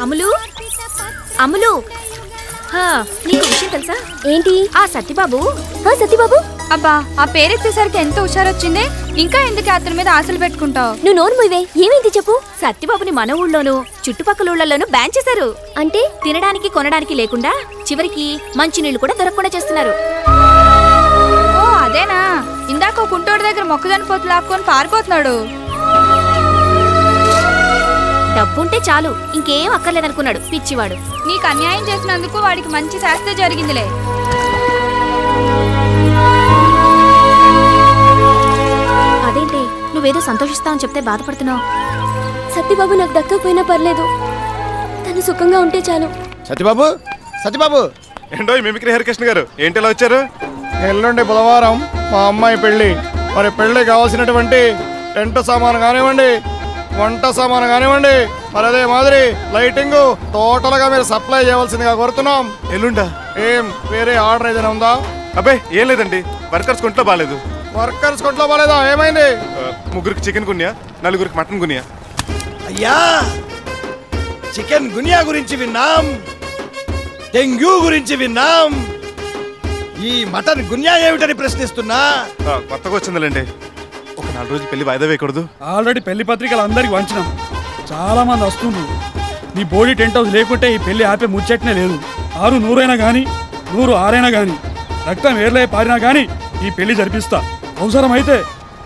అమ్ములు అమ్ములు నీకు విషయం తెలుసా? ఏంటి? ఆ సత్యబాబు. సత్యబాబు? అబ్బా, ఆ పేరెత్తేసరికి ఎంత హుషారొచ్చింది. ఇంకా ఎందుకు అతని మీద ఆశలు పెట్టుకుంటావు? నువ్వు నోరు మూయవే. ఏమైంది చెప్పు. సత్యబాబుని మన ఊళ్ళోనూ చుట్టుపక్కల ఊళ్ళలోనూ బ్యాన్ చేశారు. అంటే తినడానికి కొనడానికి లేకుండా చివరికి మంచినీళ్లు కూడా దొరకకుండా చేస్తున్నారు. ఓ అదేనా? ఇందాక కుంటోడి దగ్గర మొక్కజొన్న పొత్తు లాక్కొని పారిపోతున్నాడు. డబ్బుంటే చాలు, ఇంకేం అక్కర్లేదనుకున్నాడు పిచ్చివాడు. నీకు అన్యాయం చేసినందుకు వాడికి మంచి శాస్త్ర జరిగిందిలే. అదేంటి నువ్వేదో సంతోషిస్తావని చెప్తే బాధపడుతున్నావు? సత్యబాబు నాకు దక్కకపోయినా పర్లేదు, తను సుఖంగా ఉంటే చాలు. సత్యబాబు, సత్యబాబు. ఏంటో మిమిక్రీ హరికృష్ణ గారు, ఏంటి ఇలా వచ్చారు? ఎల్లుండి బుధవారం మా అమ్మాయి పెళ్లి. మరి పెళ్లి కావాల్సినటువంటి టెంట్ సామాను కానివ్వండి, వంట సామాను కానివ్వండి, మరి అదే మాదిరి లైటింగ్ టోటల్ గా మీరు సప్లై చేయవలసిందిగా కోరుతున్నాం. ఎల్లుండా? ఏం వేరే ఆర్డర్ ఏదైనా ఉందా? అబ్బే ఏం లేదండి, వర్కర్స్ కొంట్లో బాగాలేదు. వర్కర్స్ కొంట్లో బాగాలేదా? ఏమైంది? ముగ్గురికి చికెన్ గున్యా, నలుగురికి మటన్ గున్యా. అయ్యా, చికెన్ గున్యా గురించి విన్నాం, డెంగ్యూ గురించి విన్నాం, ఈ మటన్ గున్యా ఏమిటని ప్రశ్నిస్తున్నా. కొత్తగా వచ్చిందిలేండి, ఒక 4 రోజులు పెళ్లి వాయిదా వేయకూడదు? ఆల్రెడీ పెళ్లి పత్రికలు అందరికి వంచినాం, చాలా మంది వస్తుండ్రు. నీ బోడీ టెంట్ హౌస్ లేకుంటే ఈ పెళ్లి ఆపే ముచ్చట్నే లేదు. 6 100 గానీ 100 6 గానీ రక్తం ఏర్లే పారినా గానీ ఈ పెళ్లి జరిపిస్తా. అవసరమైతే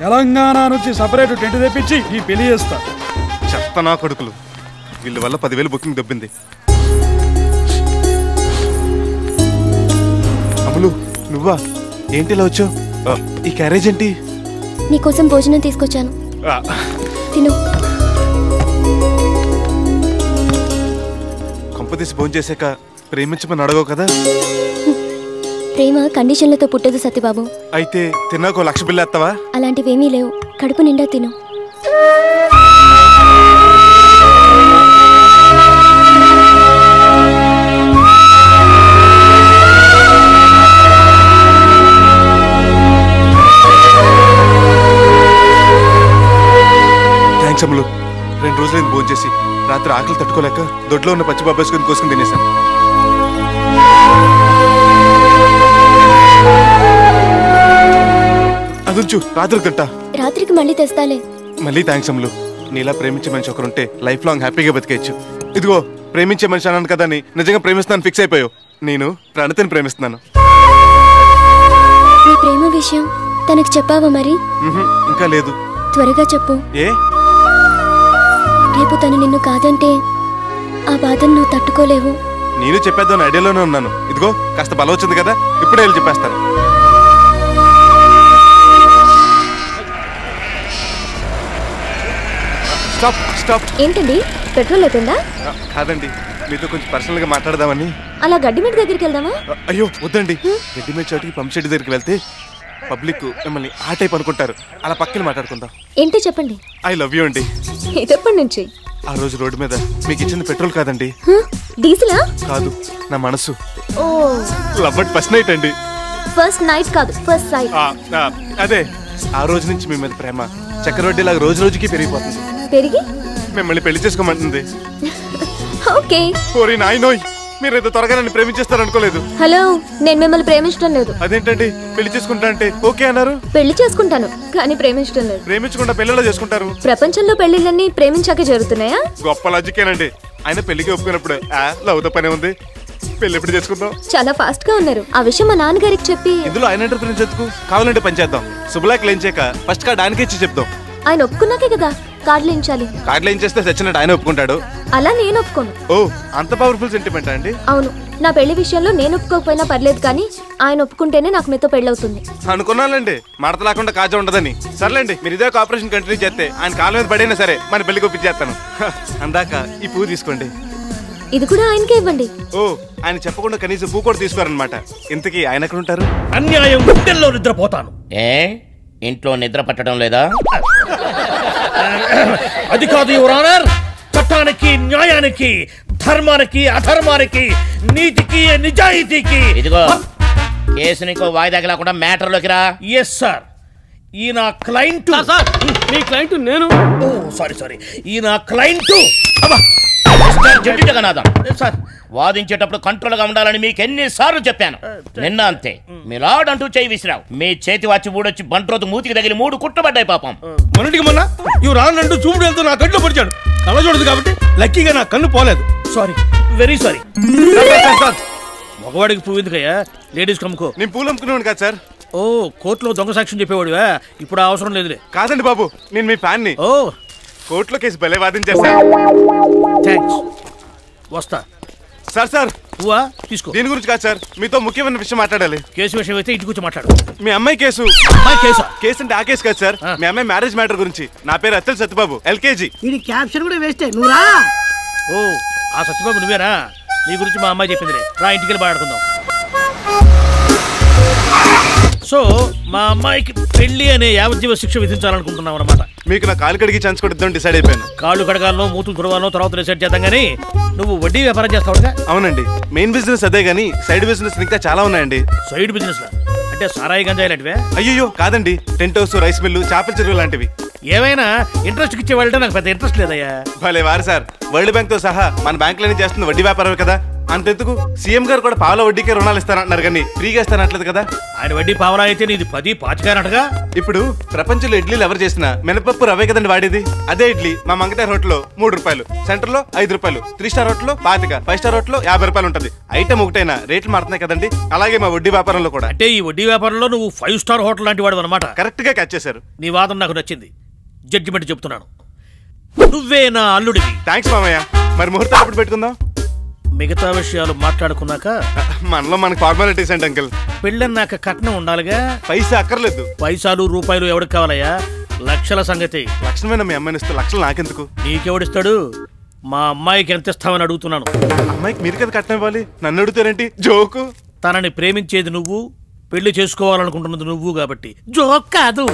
తెలంగాణ నుంచి సపరేట్ టెంట్ తెప్పించి ఈ పెళ్లి చేస్తా. చెత్త నా కొడుకులు, వీళ్ళ వల్ల 10,000 బుకింగ్ దొబ్బింది. అమ్ములు నువ్వా? ఏంటి ఇలా వచ్చావు? ఈ క్యారేజ్ ఏంటి? నీకోసం భోజనం తీసుకొచ్చాను, తిను. కొంపదీసి భోజనం చేశాక ప్రేమించమని అడగవు కదా? ప్రేమ కండిషన్లతో పుట్టదు సత్యబాబు. అయితే తిన్నాకో 1,00,000 బిల్లు ఎత్తావా? అలాంటివేమీ లేవు, కడుపు నిండా తిను. అమ్ములు, 2 రోజులైంది భోజనం చేసి. రాత్రి ఆకలి తట్టుకోలేక దొడ్లో ఉన్న పచ్చి బాబేసుకొని కోసుకుని తినేశాను. అదుంచు, రాత్రికి తింటా. రాత్రికి మళ్ళీ తెస్తాలే. మళ్ళీ థ్యాంక్స్ అమ్ములు. నీలా ప్రేమించే మనిషి ఒకరుంటే లైఫ్ లాంగ్ హ్యాపీగా బతికేయచ్చు. ఇదిగో ప్రేమించే మనిషి అన్నాను కదా అని నిజంగా ప్రేమిస్తాను ఫిక్స్ అయిపోయావు. నేను ప్రణతిని ప్రేమిస్తున్నాను. ఈ ప్రేమ విషయం తనకు చెప్పావా మరి? ఇంకా లేదు. త్వరగా చెప్పు. ఏ? రేపు తను నిన్ను కాదంటే ఆ బాధను నువ్వు తట్టుకోలేవు. నేను చెప్పేద్దాం ఐడియాలోనే ఉన్నాను. ఇదిగో కాస్త బలం వచ్చింది కదా, ఇప్పుడే వెళ్ళి చెప్పేస్తాను. Stop stop. ఏంటండి, పెట్రోల్ అయిపోయిందా? కాదండి, మీతో కొంచెం పర్సనల్ గా మాట్లాడదామని. అలా గడ్డిమేట దగ్గరికి వెళ్దామా? అయ్యో వద్దండి, గడ్డిమేట చోటికి పంప్ షెడ్ దగ్గరికి వెళ్తే పబ్లిక్ మిమ్మల్ని ఆ టైప్ అనుకుంటారు. అలా పక్కన మాట్లాడుకుందాం. ఏంటో చెప్పండి. ఐ లవ్ యూ అండి. ఎప్పటి నుంచి? ఆ రోజు రోడ్డు మీద మీకు ఇచ్చింది పెట్రోల్ కాదండి, డీజిలా? కాదు, నా మనసు. ఓ, లవ్ అట్ ఫస్ట్ నైట్ అండి. ఫస్ట్ నైట్ కాదు, ఫస్ట్ సైట్. అదే, ఆ రోజు నుంచి మీ మీద ప్రేమ చక్రవడ్డీ లాగా రోజు రోజుకి పెరిగిపోతుంది. పెరిగి మిమ్మల్ని పెళ్లి చేసుకోమంటుంది. ఓకే. ఓరి నాయనోయ్, మీరు ఇంత త్వరగా నన్ను ప్రేమించేస్తారు అనుకోలేదు. హలో, నేను మిమ్మల్ని ప్రేమించడం లేదు. అదేంటండి, పెళ్లి చేసుకుంటా అంటే ఓకే అన్నారు. పెళ్లి చేసుకుంటాను కానీ ప్రేమించడం లేదు. ప్రేమించకుండా పెళ్లిలో చేసుకుంటారు. ప్రపంచంలో పెళ్లిళ్ళన్నీ ప్రేమించాకే జరుగుతున్నాయా? గొప్ప లాజికేనండి. ఆయన పెళ్లికి ఒప్పుకున్నప్పుడు లవ్ తో పనే ఉంది, పెళ్లి ఎప్పుడు చేసుకుందాం. చాలా ఫాస్ట్ గా ఉన్నారు. ఆ విషయం మా నాన్నగారికి చెప్పి. ఇందులో ఆయన ఎంటర్ప్రెన్స్ ఎందుకు? కావాలంటే పని చేద్దాం. శుభలాక్ లేం చేయక ఫస్ట్ కార్డ్ ఆయనకి ఇచ్చి చెప్దాం. ఆయన ఒప్పుకున్నాకే కదా కార్డులు వేయించాలి. కార్డులు ఏం చేస్తే చచ్చినట్టు ఆయన ఒప్పుకుంటాడు. అలా నేను ఒప్పుకోను. ఓ, అంత పవర్ఫుల్ సెంటిమెంట్ అండి? అవును, నా పెళ్లి విషయంలో నేను ఒప్పుకోకపోయినా పర్లేదు, కానీ ఆయన ఒప్పుకుంటేనే నాకు మీతో పెళ్ళవుతుంది. అనుకున్నానండి, మడత లేకుండా కాజా ఉండదని. సర్లేండి, మీరు ఇదే ఆపరేషన్ కంటిన్యూ చేస్తే ఆయన కాళ్ళ మీద పడైనా సరే మన పెళ్లికి ఒప్పించేస్తాను. అందాక ఈ పువ్వు తీసుకోండి. ఇది కూడా ఆయనకే ఇవ్వండి. ఓ, ఆయన చెప్పకుండా కనీసం పువ్వు కూడా తీసుకోరనమాట. ఇంతకీ ఆయన ఎక్కడ ఉంటారు? అన్యాయం గుండెల్లో నిద్రపోతాను. ఏ, ఇంట్లో నిద్ర పట్టడం లేదా? అది కాదు యువర్ ఆనర్. చట్టానికి, న్యాయానికి, ధర్మానికి, అధర్మానికి, నీతికి, నిజాయితీకి. ఇదిగో కేసు నీకు వాయిదా లేకుండా మ్యాటర్ లోకి రా. Yes sir. ఈ నా క్లయింట్. మీ క్లయింట్ నేను. ఓ సారీ, ఈ నా client sir judge Jagannatham sir వాదించేటప్పుడు కంట్రోల్ గా ఉండాలని మీకు ఎన్నిసార్లు చెప్పాను. నిన్న అంతే మిలాడ్ అంటూ చేయి విసిరావు. మీ చేతి వచ్చి ఊడొచ్చి బంట్రోతు మూతికి తగిలి 3 కుట్టబడ్డాయి పాపం. మొన్నటికి మొన్న ఇవి రానంటూ చూపుడు వెళ్తూ నా కళ్ళు పొడిచాడు. కళ్ళ చూడదు కాబట్టి లక్కీగా నా కన్ను పోలేదు. Sorry, very sorry. మగవాడికి పువ్వు ఎందుకయ్యా, లేడీస్ కమ్ముకో. నేను పూలు అమ్ముకున్నాను కదా సార్. ఓ, కోర్టులో దొంగ సాక్ష్యం చెప్పేవాడివా? ఇప్పుడు అవసరం లేదులే. కాదండి బాబు, నేను మీ ఫ్యాన్ని. ఓ, కోర్టులో కేసు భలే వాదించారు సార్. థ్యాంక్స్. వస్తా. సార్ సార్ పువ్వా తీసుకో. దీని గురించి కాదు సార్, మీతో ముఖ్యమైన విషయం మాట్లాడాలి. కేసు విషయం అయితే ఇంటికి వచ్చి మాట్లాడు. మీ అమ్మాయి కేసు. అమ్మాయి కేసా? కేసు అంటే ఆ కేసు కాదు సార్, మీ అమ్మాయి మ్యారేజ్ మ్యాటర్ గురించి. నా పేరు అత్తల్ సత్యబాబు, LKG. ఇది క్యాప్షన్ కూడా వేస్తే నువ్వురా. ఓ, ఆ సత్యబాబు నువ్వేనా? నీ గురించి మా అమ్మాయి చెప్పిందిలే. రా ఇంటికి వెళ్ళి మాట్లాడుకుందాం. సో మా అమ్మాయికి పెళ్లి అనే యావజ్జీవ శిక్ష విధించాలనుకుంటున్నాం అన్నమాట. మీకు నా కాలు కడిగి ఛాన్స్ కూడా ఇద్దాం డిసైడ్ అయిపోయాను. కాళ్ళు కడగాలనో మూతులు తుడవాలనో తర్వాత డిసైడ్ చేద్దాం. కానీ నువ్వు వడ్డీ వ్యాపారం చేస్తావుగా? అవునండి, మెయిన్ బిజినెస్ అదే గానీ సైడ్ బిజినెస్ ఇంకా చాలా ఉన్నాయండి. సైడ్ బిజినెస్ లా అంటే సారాయి గంజాయి లాంటివే? అయ్యో కాదండి, టెంట్ హౌస్, రైస్ మిల్లు, చేపల చెరువు లాంటివి. ఏమైనా ఇంట్రెస్ట్ ఇచ్చే వాళ్ళంటే నాకు పెద్ద ఇంట్రెస్ట్ లేదయ్యా. భలే వారు సార్, వరల్డ్ బ్యాంక్ తో సహా మన బ్యాంకులోనే చేస్తుంది వడ్డీ వ్యాపారమే కదా. అంతెందుకు సీఎం గారు కూడా పావుల వడ్డీకే రుణాలు ఇస్తానంటున్నారు కానీ ఫ్రీగా ఇస్తానట్లేదు కదా. ఆయన వడ్డీ పావలా అయితే నీది 10-25 ఇప్పుడు ప్రపంచంలో ఇడ్లీలు ఎవరు చేసినా మినపప్పు రవే కదండి వాడేది. అదే ఇడ్లీ మా మంగటార్ హోటల్లో 3 రూపాయలు, సెంటర్ లో 5 రూపాయలు, 3 స్టార్ హోటల్లో 25, 5 స్టార్ హోటల్లో 50 రూపాయలు ఉంటుంది. ఐటమ్ ఒకటైనా రేట్లు మారుతున్నాయి కదండి. అలాగే మా వడ్డీ వ్యాపారంలో కూడా. అంటే ఈ వడ్డీ వ్యాపారంలో నువ్వు 5 స్టార్ హోటల్ లాంటి వాడు అనమాట. కరెక్ట్ గా క్యాచ్ చేశారు. నీ వాదన నాకు నచ్చింది. జడ్జిమెంట్ చెప్తున్నాను, నువ్వే నా అల్లుడివి. థ్యాంక్స్ మామయ్య. మరి ముహూర్తం ఎప్పుడు పెట్టుకుందాం? మిగతా విషయాలు మాట్లాడుకున్నాక. మనలో మనకి ఫార్మాలిటీస్ ఏంటి అంకుల్? పెళ్ళన్నాక కట్నం ఉండాలిగా. పైసా అక్కర్లేదు. పైసాలు రూపాయలు ఎవరికి కావాలయ్యా? లక్షల సంగతి. లక్షణమైన మీ అమ్మాయిని ఇస్తే లక్షలు నాకెందుకు? నీకెవడిస్తాడు? మా అమ్మాయికి ఎంత ఇస్తామని అడుగుతున్నాను. అమ్మాయికి మీరు కదా కట్నం ఇవ్వాలి, నన్ను అడుగుతారేంటి? జోకు. తనని ప్రేమించేది నువ్వు, పెళ్లి చేసుకోవాలనుకుంటున్నది నువ్వు కాబట్టి జోక్ కాదు.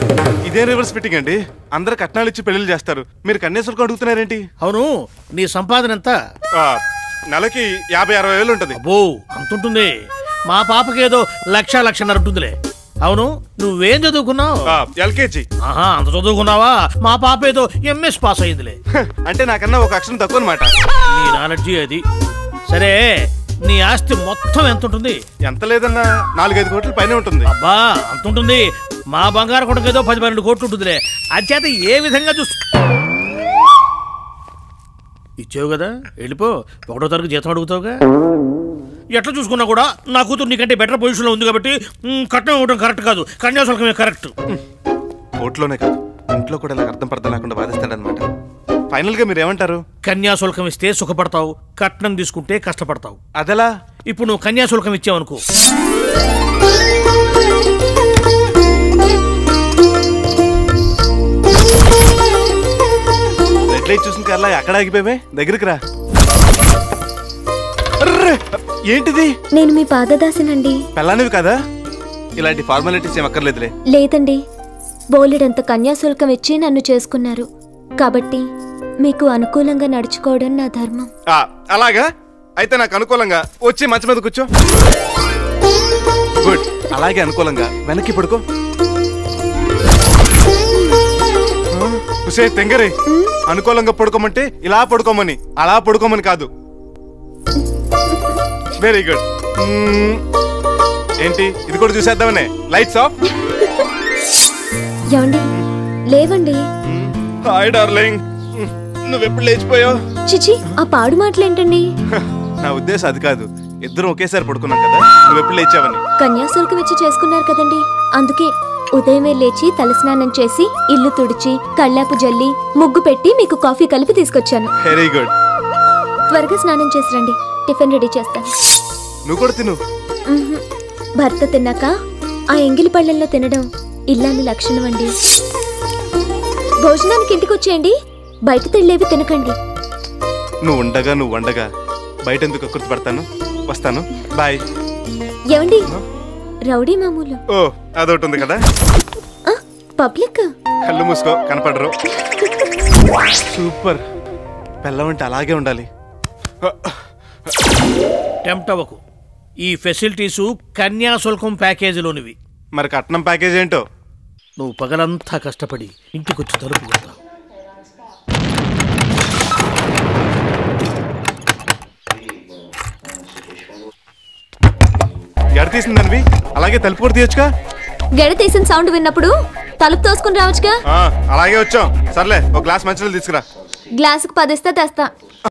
ఇదే రివర్స్ ఫిట్టింగ్ అండి. అందరు కట్నాలు ఇచ్చి పెళ్లి చేస్తారు, మీరు కన్యాశుల్కం అడుగుతున్నారేంటి? అవును, నీ సంపాదన ఎంత? నెలకి 50-60 వేలు ఉంటుంది. అబ్బో, అంతుంటుంది. మా పాపకి ఏదో 1,00,000-1,50,000 ఉంటుందిలే. అవును, నువ్వేం చదువుకున్నావు? LKG. ఆహా, అంత చదువుకున్నావా? మా పాప ఏదో MS పాస్ అయిందిలే. అంటే నాకన్నా ఒక అక్షరం తక్కువ అనమాట. నీ నాలెడ్జి అది. సరే, నీ ఆస్తి మొత్తం ఎంత ఉంటుంది? ఎంత లేదన్నా 4-5 కోట్ల పైన ఉంటుంది. అబ్బా, అంత ఉంటుంది. మా బంగారు కొడుకు ఏదో 10-12 కోట్లు ఉంటుందిలే. అంచేత ఏ విధంగా ఇచ్చావు కదా, వెళ్ళిపో. 1వ తారీఖు జీతం అడుగుతావుగా. ఎట్లా చూసుకున్నా కూడా నా కూతురు నీకంటే బెటర్ పొజిషన్లో ఉంది కాబట్టి కట్నం ఇవ్వడం కరెక్ట్ కాదు, కన్యాశుల్కమే కరెక్ట్. కోర్టులోనే కాదు, ఇంట్లో కూడా నాకు అర్థం పర్థం లేకుండా వాదిస్తాడనమాట. ఫైనల్ గా మీరు ఏమంటారు? కన్యాశుల్కం ఇస్తే సుఖపడతావు, కట్నం తీసుకుంటే కష్టపడతావు. అదలా? ఇప్పుడు నువ్వు కన్యాశుల్కం ఇచ్చావనుకో, రెడ్ లైట్ చూసిన కల్లా ఎక్కడ ఆగిపోయావే? దగ్గరికి రా. ఏంటిది? నేను మీ పాదదాసినండి. పెళ్ళానివి కదా, ఇలాంటి ఫార్మాలిటీస్ ఏం అక్కర్లేదులే. లేదండి, బోలెడంత కన్యాశుల్కం ఇచ్చి నన్ను చేసుకున్నారు కాబట్టి మీకు అనుకూలంగా నడుచుకోవడం నా ధర్మం. అలాగా? అయితే నాకు అనుకూలంగా వచ్చి మంచం మీద కూర్చో. గుడ్. అలాగే అనుకూలంగా వెనక్కి పడుకో. తెంగరే, అనుకూలంగా పడుకోమంటే ఇలా పడుకోమని, అలా పడుకోమని కాదు. Very good. ఏంటి ఇది కూడా చూసేద్దామనే? Lights off. ఏమండి, లేవండి. హాయ్ డార్లింగ్, నువ్వెప్పుడు లేచిపోయావు? చిచి, ఆ పాడు మాటలేంటండి? నా ఉద్దేశం అది కాదు, ఇద్దరం ఒకేసారి పడుకున్నాం కదా, నువ్వెప్పుడు లేచావని. కన్యాశుల్కం ఇచ్చి చేసుకున్నారు కదండి, అందుకే ఉదయమే లేచి తలస్నానం చేసి ఇల్లు తుడిచి కళ్ళాపు జల్లి ముగ్గు పెట్టి మీకు కాఫీ కలిపి తీసుకొచ్చాను. Very good. త్వరగా స్నానం చేసి రండి, టిఫిన్ రెడీ చేస్తాను. నువ్వు కూడా తిను. భర్త తిన్నాక ఆ ఎంగిలి పళ్ళల్లో తినడం ఇల్లాలి లక్షణం అండి. భోజనానికి ఇంటికి వచ్చేయండి, బయట తినలేవి తినకండి. నువ్వు వండగా బయట ఎందుకు గుర్తుపడతాను? వస్తాను, బాయ్. ఏమండి, రౌడీ మామూలు. ఓ, అదొకటి ఉంది కదా. పబ్లిక్. కళ్ళు మూసుకో, కనపడరు. సూపర్. పెళ్ళమంటే అలాగే ఉండాలి. టెంప్ట్ అవ్వకు. ఈ ఫెసిలిటీసు కన్యాశుల్కం ప్యాకేజీలోనివి. మరి కట్నం ప్యాకేజ్ ఏంటో? నువ్వు పగలంతా కష్టపడి ఇంటికొచ్చి తలుపు కొడతావు. గడ తీసిందనివి అలాగే తలుపు కూడా తీయొచ్చుగా. గెడ తీసిన సౌండ్ విన్నప్పుడు తలుపు తోసుకుని రావచ్చుగా. అలాగే వచ్చాం. సర్లే ఒక గ్లాస్ మంచినీళ్ళు తీసుకురా. గ్లాసుకు 10 ఇస్తే తెస్తా.